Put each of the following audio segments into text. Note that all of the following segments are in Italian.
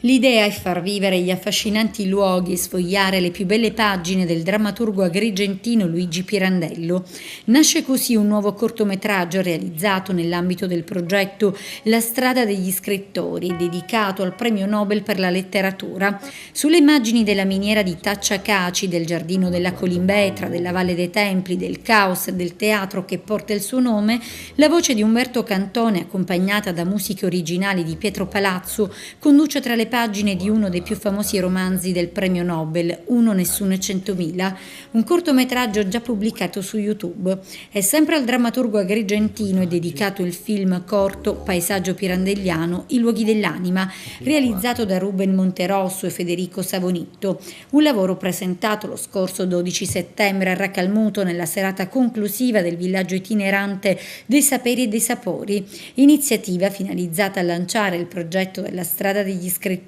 L'idea è far vivere gli affascinanti luoghi e sfogliare le più belle pagine del drammaturgo agrigentino Luigi Pirandello. Nasce così un nuovo cortometraggio realizzato nell'ambito del progetto La strada degli scrittori, dedicato al premio Nobel per la letteratura. Sulle immagini della miniera di Tacciacaci, del giardino della Colimbetra, della Valle dei Templi, del caos e del teatro che porta il suo nome, la voce di Umberto Cantone, accompagnata da musiche originali di Pietro Palazzo, conduce tra le pagine di uno dei più famosi romanzi del premio Nobel, Uno, Nessuno e Centomila, un cortometraggio già pubblicato su YouTube. È sempre al drammaturgo agrigentino è dedicato il film corto Paesaggio pirandelliano, I luoghi dell'anima, realizzato da Ruben Monterosso e Federico Savonitto, un lavoro presentato lo scorso 12 settembre a Racalmuto nella serata conclusiva del villaggio itinerante dei saperi e dei sapori, iniziativa finalizzata a lanciare il progetto della strada degli scrittori,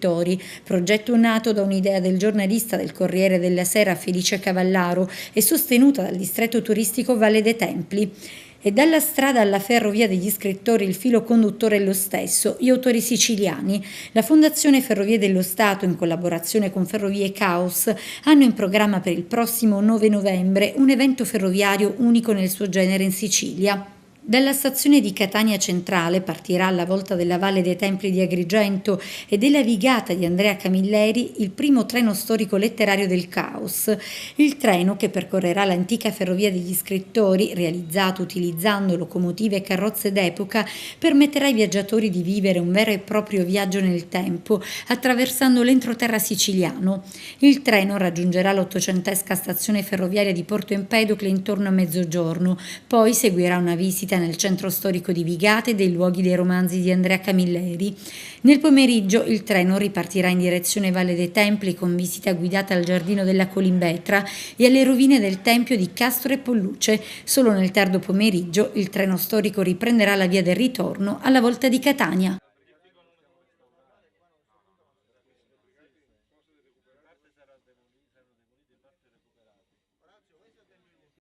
progetto nato da un'idea del giornalista del Corriere della Sera Felice Cavallaro e sostenuta dal distretto turistico Valle dei Templi. E dalla strada alla ferrovia degli scrittori il filo conduttore è lo stesso, gli autori siciliani. La Fondazione Ferrovie dello Stato, in collaborazione con Ferrovie Caos, hanno in programma per il prossimo 9 novembre un evento ferroviario unico nel suo genere in Sicilia. Dalla stazione di Catania Centrale partirà alla volta della Valle dei Templi di Agrigento e della Vigata di Andrea Camilleri il primo treno storico letterario del caos. Il treno, che percorrerà l'antica ferrovia degli scrittori, realizzato utilizzando locomotive e carrozze d'epoca, permetterà ai viaggiatori di vivere un vero e proprio viaggio nel tempo, attraversando l'entroterra siciliano. Il treno raggiungerà l'ottocentesca stazione ferroviaria di Porto Empedocle intorno a mezzogiorno, poi seguirà una visita nel centro storico di Vigate e dei luoghi dei romanzi di Andrea Camilleri. Nel pomeriggio il treno ripartirà in direzione Valle dei Templi con visita guidata al giardino della Colimbetra e alle rovine del tempio di Castro e Polluce. Solo nel tardo pomeriggio il treno storico riprenderà la via del ritorno alla volta di Catania.